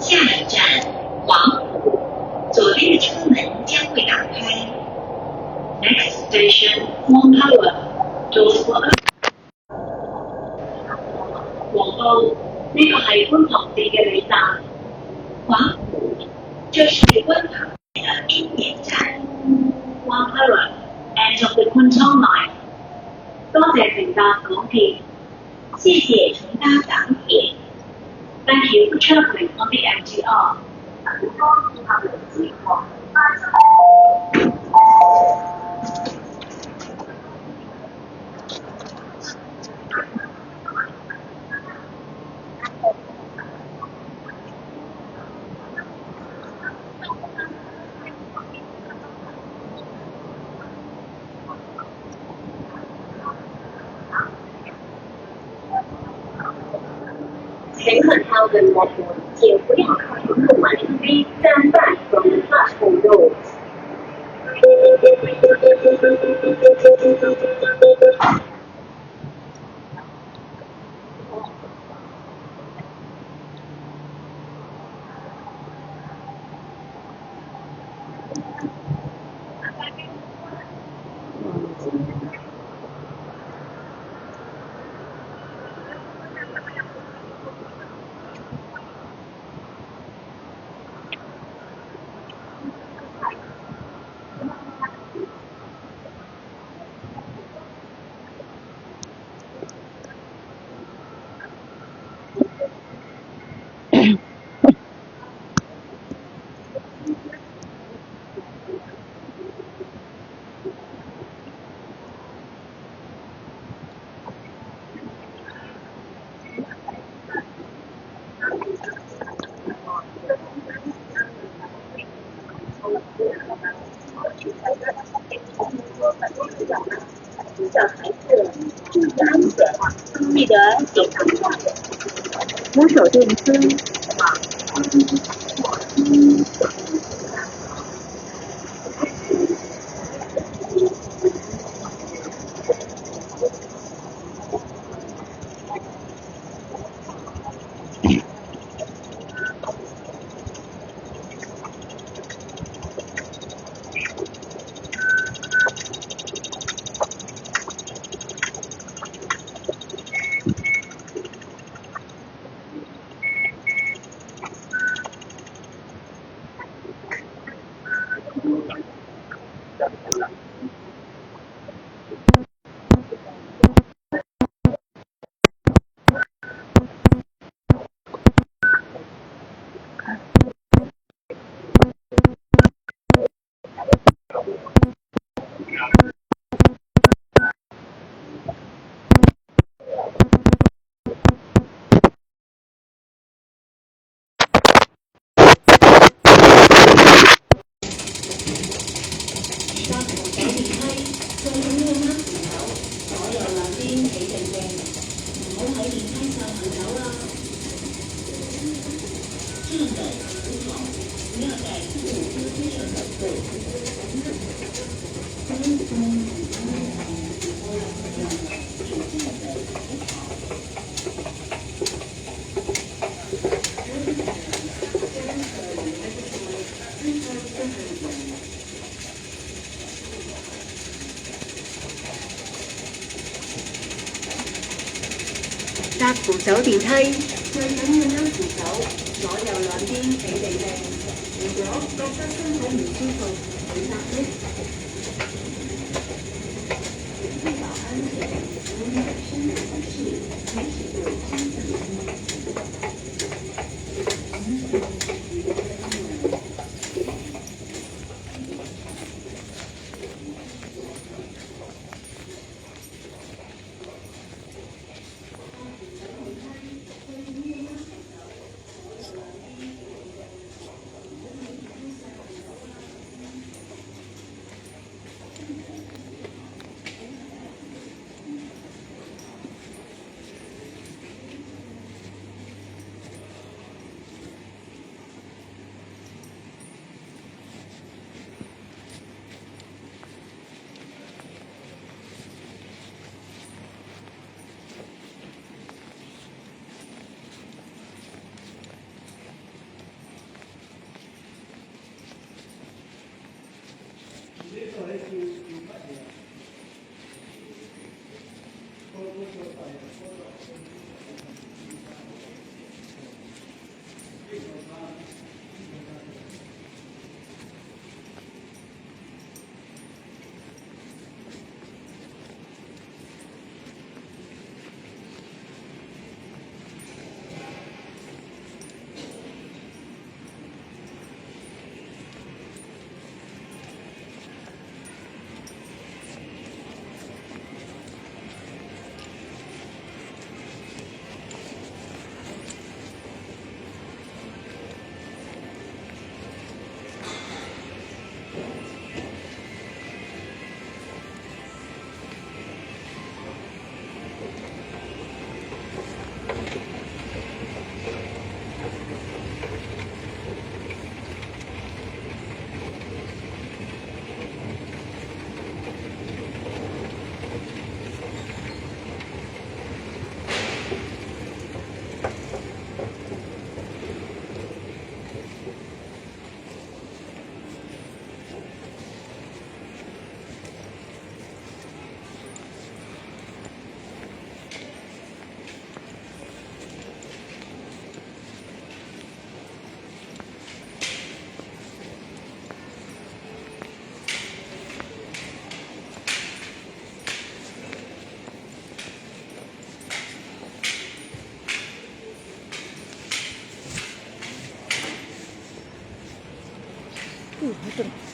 下一站黄埔，左边的车门将会打开。Next station Wang Power, doors will open。黃埔，呢個係觀塘線嘅尾站。黃埔，這是觀塘線的終點站。Wang Power, end of the Kwun Tong Line。多謝乘搭港鐵，謝謝乘搭港鐵。Thank you for travelling on the MTR。乘客靠近幕門，請不要靠近木門 ，Please stand back from the platform doors。記得檢查扶手電梯。搭扶手電梯，最緊要握扶手，左右兩邊企地定。如果覺得身體唔舒服，請搭的。為保安全，我們的身體姿勢開始做相等運動。好重。